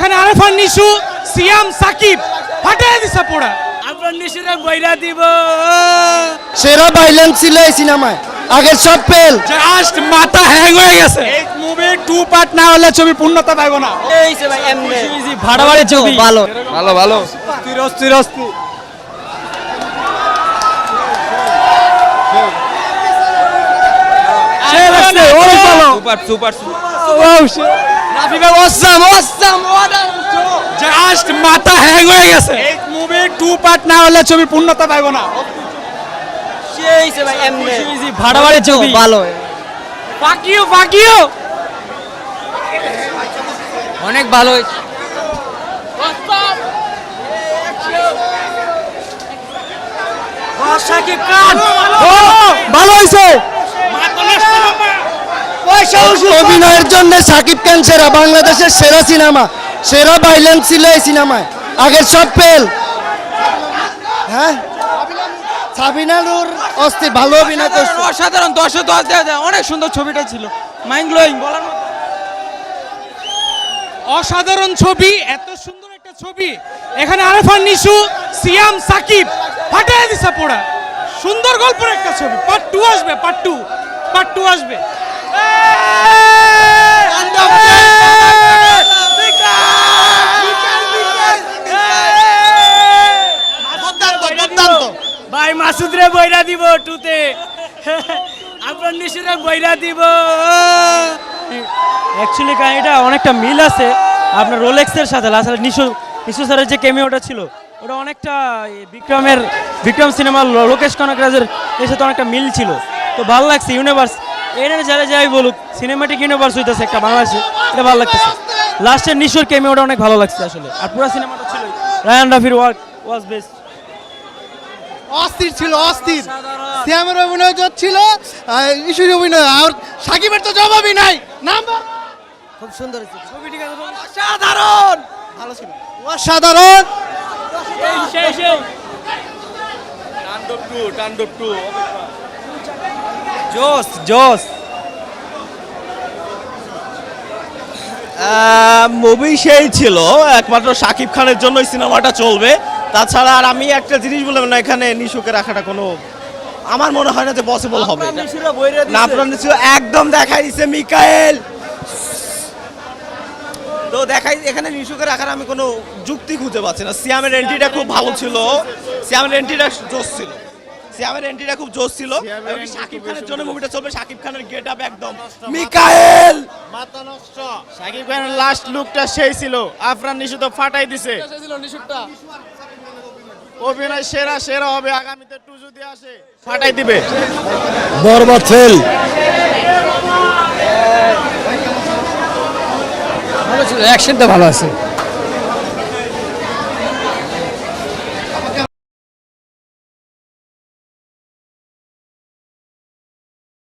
এখানে আরেফান নিশু, সিয়াম, সাকিব ফাটাই দিছে পুরা। আরেফান নিশুরে বইরা দিব। সেরা ভাইলেন্স ছিল এই সিনেমায়, আগের সব ফেল। জাস্ট মাথা হ্যাং হয়ে গেছে। এই মুভি 2 পার্ট না হলে ছবি পূর্ণতা পাইবো না। এইছে ভাই এমনে ভাড়াবাড়ি ছবি ভালো ভালো ভালো অস্থির অস্থির অস্থির। সুপার সুপার রাফি ভাই অসাম অসাম জাস্ট মাথা হ্যাং হয়ে গেছে। এই মুভি 2 পার্ট না হলে ছবি পূর্ণতা পাইবো না। সেইছে ভাই এমনে ভাড়াবাড়ি ছবি ভালো। ফাকিও ফাকিও অনেক ভালো হয়েছে। সাকিব খান ভালো হয়েছে। অভিনয়ের জন্য সাকিব খান সেরা, বাংলাদেশের সেরা সিনেমা, সেরা ভাইলেন্স ছিল এই সিনেমায়, আগের সব ফেল। হ্যাঁ সাবিনা নূর অস্থির ভালো অভিনয় করছে। অসাধারণ 10 10 দেওয়া যায়। অনেক সুন্দর ছবিটা ছিল, মাইন্ড ব্লোয়িং বলার মতো। অসাধারণ ছবি, এত সুন্দর একটা ছবি। এখানে আরেফান নিশু, সিয়াম, সাকিব ফাটাই দিছে পুরা। সুন্দর গল্পের একটা ছবি। পার্ট 2 আসবে, পার্ট 2 আসবে। ভাই মাসুদরে বইরা দিব টুতে। আরেফান নিশুরে বইরা দিব। অ্যাকচুয়ালি কাহিনীটা অনেকটা মিল আছে আপনার রোলেক্সের সাথে। আসলে নিশু স্যারের যে ক্যামিওটা ছিল ওটা অনেকটা বিক্রম সিনেমার লোকেশ কনকরাজের এর সাথে অনেকটা মিল ছিল। তো ভালো লাগছে ইউনিভার্স এটা যাই বলুক, সিনেমাটিক ইউনিভার্স হইতেছে একটা বাংলাদেশে, এটা ভালো লাগতেছে। লাস্টের নিশুর ক্যামিওটা অনেক ভালো লাগছে আসলে। আর পুরো সিনেমাটা ছিল রায়ান রাফির ওয়ার্ক ওয়াজ বেস্ট। অস্থির ছিল, অস্থির। শ্যামের অভিনয় ছিল, ইস্যুর অভিনয়, আর সাকিবের তো জবাবই নাই। নাম্বার খুব সুন্দর হয়েছে ছবিটি। অসাধারণ, ভালো ছিল, অসাধারণ। টান্ডব 2 জোস জোস। মুভি সেই ছিল, একমাত্র শাকিব খানের জন্যই সিনেমাটা চলবে। তাছাড়া আর আমি একটা জিনিস বললাম না, এখানে নিশুকে রাখাটা কোনো আমার মনে হয় না যে পসিবল হবে। না আপনার নিশু একদম দেখাই দিছে মিকায়েল। তো দেখাই এখানে নিশুকে রাখার আমি কোনো যুক্তি খুঁজে পাচ্ছি না। সিয়ামের এন্ট্রিটা খুব ভালো ছিল, সিয়ামের এন্ট্রিটা জোস ছিল, সিয়ামের এন্ট্রিটা খুব জোস ছিল। শাকিব খানের জন্য মুভিটা চলবে, শাকিব খানের গেট আপ একদম মিকায়েল মাথা নষ্ট। সাকিব খানের লাস্ট লুকটা সেই ছিল, আফরান নিশু তো ফাটাই দিছে। অভিনয় সেরা সেরা হবে, আগামীতে 2 যদি আসে ফাটাই দিবে। বরবাদ ফেল। ভালো ছিল, অ্যাকশনটা ভালো আছে।